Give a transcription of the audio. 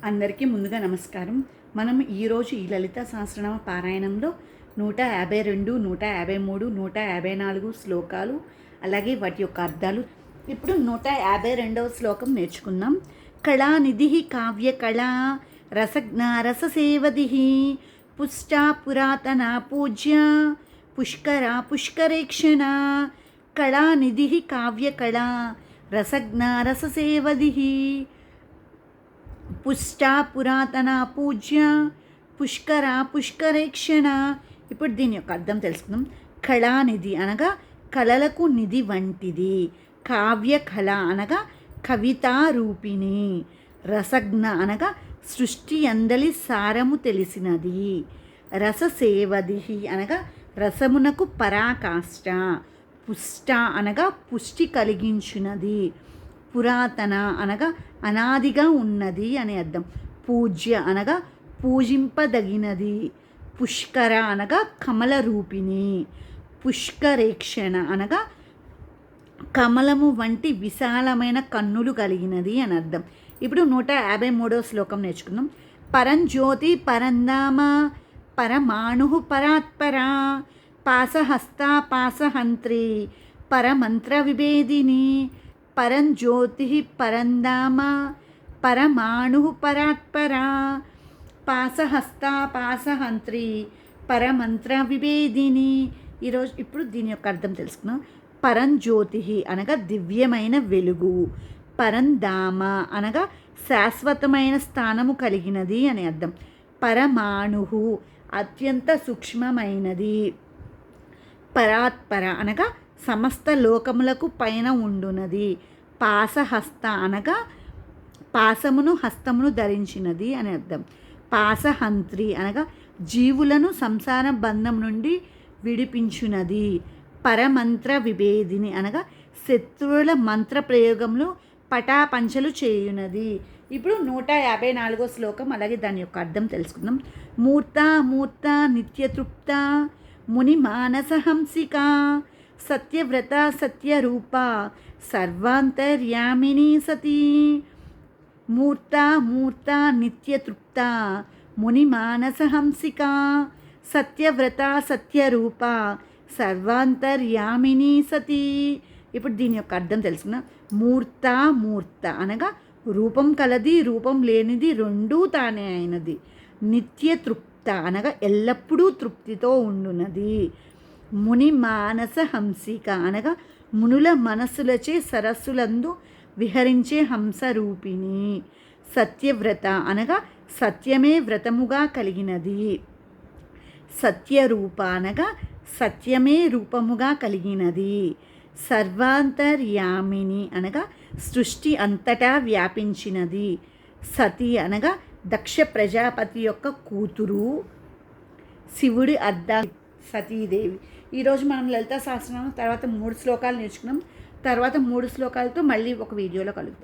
అందరికీ ముందుగా నమస్కారం. మనం ఈరోజు ఈ లలిత సహస్రనామ పారాయణంలో 152, 153, 154 శ్లోకాలు, అలాగే వాటి యొక్క అర్థాలు. ఇప్పుడు 152వ శ్లోకం నేర్చుకుందాం. కళానిధి కావ్య కళా రసజ్ఞ రససేవది పుష్టా పురాతన పూజ్య పుష్కర పుష్కరేక్షణ. కళానిధి కావ్య కళా రసజ్ఞ రససేవది పుష్టా పురాతన పూజ్య పుష్కర పుష్కరేక్షణ. ఇప్పుడు దీని యొక్క అర్థం తెలుసుకుందాం. కళానిధి అనగా కళలకు నిధి వంటిది. కావ్య కళ అనగా కవితా రూపిణి. రసజ్ఞ అనగా సృష్టి అందలి సారము తెలిసినది. రససేవది అనగా రసమునకు పరాకాష్ట. పుష్ట అనగా పుష్టి కలిగించున్నది. పురాతన అనగా అనాదిగా ఉన్నది అని అర్థం. పూజ్య అనగా పూజింపదగినది. పుష్కర అనగా కమల రూపిణి. పుష్కరేక్షణ అనగా కమలము వంటి విశాలమైన కన్నులు కలిగినది అని అర్థం. ఇప్పుడు 153వ శ్లోకం నేర్చుకుందాం. పరంజ్యోతి పరంధామ పరమాణు పరాత్పరా పాసహస్త పాసహంత్రి పరమంత్ర విభేదిని. పరంజ్యోతి పరంధామ పరమాణు పరాత్పరా పాసహస్త పాసహంత్రి పరమంత్ర విభేదిని. ఇప్పుడు దీని యొక్క అర్థం తెలుసుకున్నాం. పరంజ్యోతి అనగా దివ్యమైన వెలుగు. పరంధామ అనగా శాశ్వతమైన స్థానము కలిగినది అని అర్థం. పరమాణు అత్యంత సూక్ష్మమైనది. పరాత్పర అనగా సమస్త లోకములకు పైన ఉండునది. పాసహస్త అనగా పాసమును హస్తమును ధరించినది అని అర్థం. పాసహంత్రి అనగా జీవులను సంసార బంధం నుండి విడిపించునది. పరమంత్ర విభేదిని అనగా శత్రువుల మంత్ర ప్రయోగంలో పటాపంచలు చేయునది. ఇప్పుడు 154వ శ్లోకం, అలాగే దాని యొక్క అర్థం తెలుసుకుందాం. మూర్త మూర్త నిత్యతృప్త ముని మానసహంసిక సత్యవ్రత సత్యరూప సర్వాంతర్యామిని సతీ. మూర్త మూర్త నిత్యతృప్త ముని మానసహంసిక సత్యవ్రత సత్యరూప సర్వాంతర్యామిని సతీ. ఇప్పుడు దీని యొక్క అర్థం తెలుసుకున్నా. మూర్త మూర్త అనగా రూపం కలది రూపం లేనిది రెండూ తానే అయినది. నిత్యతృప్త అనగా ఎల్లప్పుడూ తృప్తితో ఉండునది. ముని మానస హంసిక అనగా మునుల మనస్సులచే సరస్సులందు విహరించే హంసరూపిణి. సత్యవ్రత అనగా సత్యమే వ్రతముగా కలిగినది. సత్యరూప అనగా సత్యమే రూపముగా కలిగినది. సర్వాంతర్యామిని అనగా సృష్టి అంతటా వ్యాపించినది. సతి అనగా దక్ష ప్రజాపతి యొక్క కూతురు, శివుడి అర్ధ సతీదేవి. ఈరోజు మనం లలిత సహస్రనామం తర్వాత 3 శ్లోకాలు నేర్చుకున్నాం. తర్వాత 3 శ్లోకాలతో మళ్ళీ ఒక వీడియోలో కలుద్దాం.